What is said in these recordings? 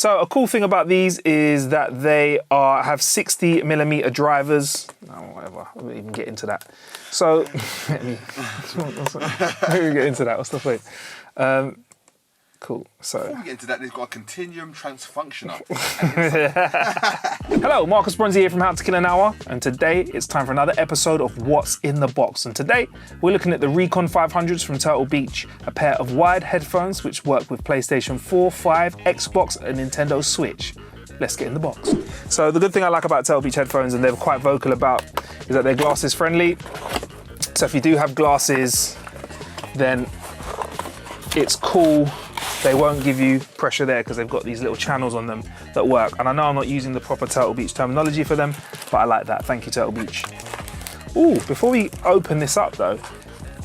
So a cool thing about these is that they have 60mm drivers. No, whatever, I won't even get into that. So, let me get into that, what's the point? Cool, so. Before we get into that, they've got a continuum transfunctional. Hello, Marcus Bronzy here from How to Kill an Hour, and today it's time for another episode of What's in the Box. And today we're looking at the Recon 500s from Turtle Beach, a pair of wired headphones which work with PlayStation 4, 5, Xbox and Nintendo Switch. Let's get in the box. So the good thing I like about Turtle Beach headphones, and they're quite vocal about, is that they're glasses friendly. So if you do have glasses, then it's cool. They won't give you pressure there because they've got these little channels on them that work. And I know I'm not using the proper Turtle Beach terminology for them, but I like that. Thank you, Turtle Beach. Ooh, before we open this up though,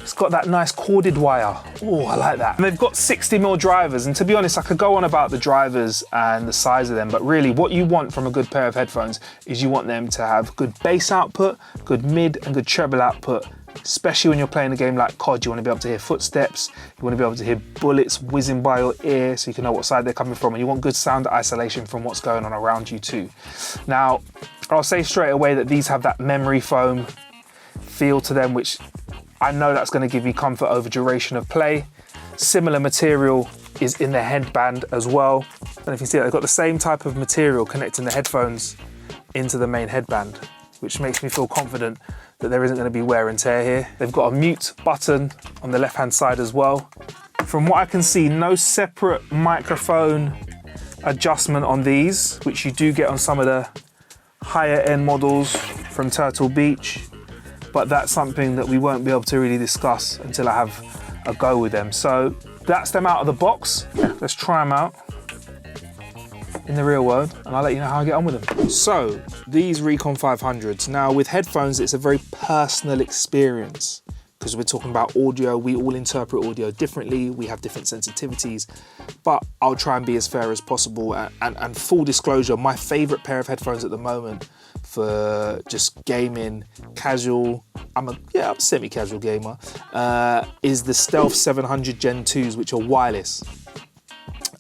it's got that nice corded wire. Ooh, I like that. And they've got 60mm drivers. And to be honest, I could go on about the drivers and the size of them, but really what you want from a good pair of headphones is you want them to have good bass output, good mid and good treble output. Especially when you're playing a game like COD, you want to be able to hear footsteps, you want to be able to hear bullets whizzing by your ear so you can know what side they're coming from, and you want good sound isolation from what's going on around you too. Now, I'll say straight away that these have that memory foam feel to them, which I know that's going to give you comfort over duration of play. Similar material is in the headband as well. And if you see it, they've got the same type of material connecting the headphones into the main headband, which makes me feel confident that there isn't going to be wear and tear here. They've got a mute button on the left-hand side as well. From what I can see, no separate microphone adjustment on these, which you do get on some of the higher end models from Turtle Beach, but that's something that we won't be able to really discuss until I have a go with them. So that's them out of the box. Let's try them out in the real world, and I'll let you know how I get on with them. So, these Recon 500s. Now, with headphones, it's a very personal experience because we're talking about audio. We all interpret audio differently. We have different sensitivities, but I'll try and be as fair as possible. And full disclosure, my favorite pair of headphones at the moment for just gaming, casual, I'm a semi-casual gamer, is the Stealth 700 Gen 2s, which are wireless.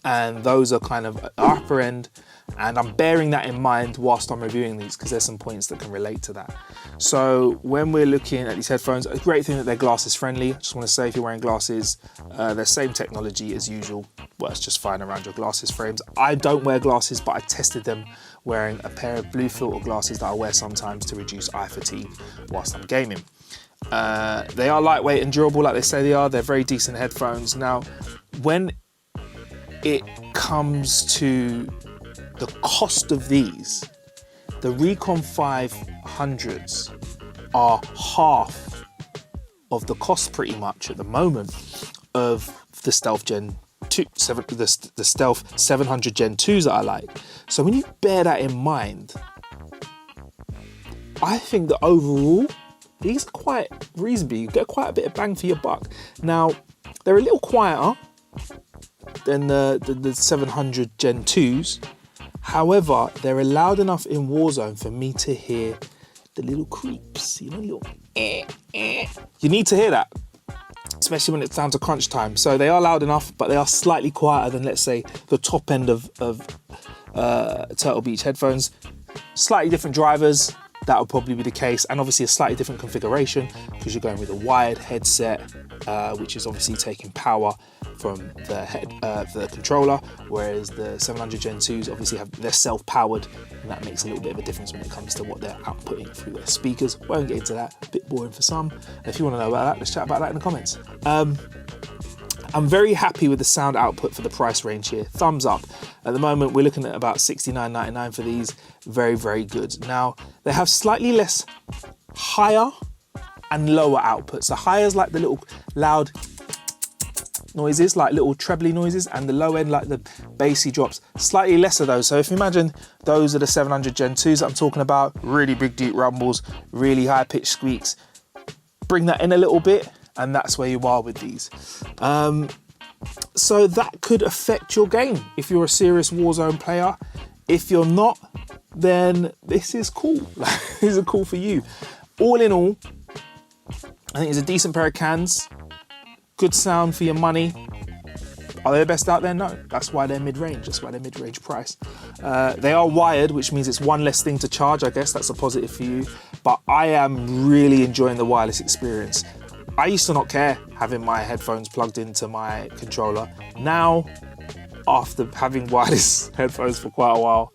And those are kind of upper end, and I'm bearing that in mind whilst I'm reviewing these because there's some points that can relate to that. So when we're looking at these headphones, a great thing that they're glasses friendly. I just want to say, if you're wearing glasses, they're same technology as usual. Works just fine around your glasses frames. I don't wear glasses, but I tested them wearing a pair of blue filter glasses that I wear sometimes to reduce eye fatigue whilst I'm gaming. They are lightweight and durable like they say they are. They're very decent headphones. Now, when it comes to the cost of these, the Recon 500s are half of the cost pretty much at the moment of the Stealth Gen 2, the Stealth 700 Gen 2s that I like. So when you bear that in mind, I think that overall, these are quite reasonable. You get quite a bit of bang for your buck. Now, they're a little quieter than the 700 Gen 2s. However, they're loud enough in Warzone for me to hear the little creeps, little You need to hear that, especially when it's down to crunch time. So they are loud enough, but they are slightly quieter than, let's say, the top end of Turtle Beach headphones. Slightly different drivers, that would probably be the case, and obviously a slightly different configuration because you're going with a wired headset, which is obviously taking power from the controller, whereas the 700 Gen 2s obviously they're self-powered, and that makes a little bit of a difference when it comes to what they're outputting through their speakers. Won't get into that, a bit boring for some. If you want to know about that, let's chat about that in the comments. I'm very happy with the sound output for the price range here. Thumbs up. At the moment, we're looking at about $69.99 for these. Very, very good. Now, they have slightly less higher and lower outputs. So higher is like the little loud noises, like little trebly noises, and the low end, like the bassy drops, slightly less of those. So if you imagine those are the 700 Gen 2s that I'm talking about, really big, deep rumbles, really high pitched squeaks. Bring that in a little bit, and that's where you are with these. So that could affect your game if you're a serious Warzone player. If you're not, then this is cool. These are cool for you. All in all, I think it's a decent pair of cans. Good sound for your money. Are they the best out there? No. That's why they're mid-range. That's why they're mid-range price. They are wired, which means it's one less thing to charge, I guess. That's a positive for you. But I am really enjoying the wireless experience. I used to not care having my headphones plugged into my controller. Now, after having wireless headphones for quite a while,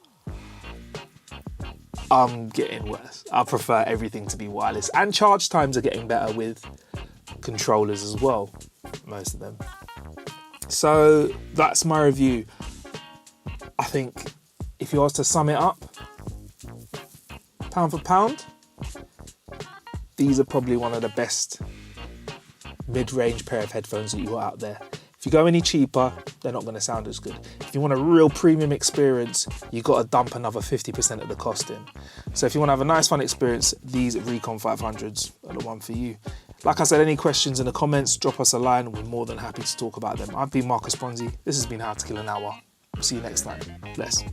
I'm getting worse. I prefer everything to be wireless. And charge times are getting better with controllers as well, most of them. So that's my review. I think if you was to sum it up, pound for pound, these are probably one of the best mid-range pair of headphones that you got out there. If you go any cheaper, they're not going to sound as good. If you want a real premium experience, you got to dump another 50% of the cost in. So if you want to have a nice fun experience, these Recon 500s are the one for you. Like I said, any questions in the comments, drop us a line. We're more than happy to talk about them. I've been Marcus Bronzy. This has been How to Kill an Hour. See you next time. Bless.